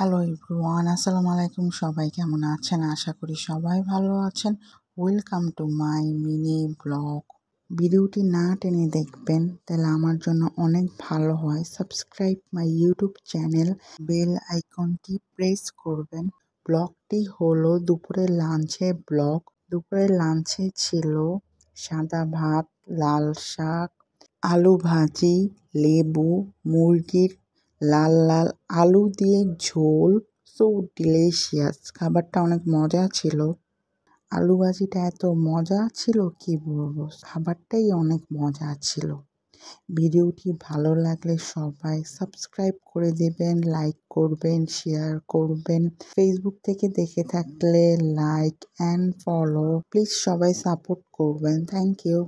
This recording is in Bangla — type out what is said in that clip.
হ্যালো এভরিওয়ান, আসসালামু আলাইকুম। সবাই কেমন আছেন? আশা করি সবাই ভালো আছেন। Welcome to my mini blog. ভিডিওটি না টেনে দেখবেন, তাহলে আমার জন্য অনেক ভালো হয়। Subscribe my YouTube channel, bell আইকনটি প্রেস করবেন। ব্লগটি হলো দুপুরের লাঞ্চের ব্লগ। দুপুরের লাঞ্চে ছিল সাদা ভাত, লাল শাক, আলু ভাজি, লেবু, মুরগির লাল লাল আলু দিয়ে ঝোল। সো ডিলিশিয়াস, খাবারটা অনেক মজা ছিল। আলু ভাজিটা এত মজা ছিল কি বলবো, খাবারটাই অনেক মজা ছিল। ভিডিওটি ভালো লাগলে সবাই সাবস্ক্রাইব করে দেবেন, লাইক করবেন, শেয়ার করবেন। ফেসবুক থেকে দেখে থাকলে লাইক অ্যান্ড ফলো, প্লিজ সবাই সাপোর্ট করবেন। Thank you.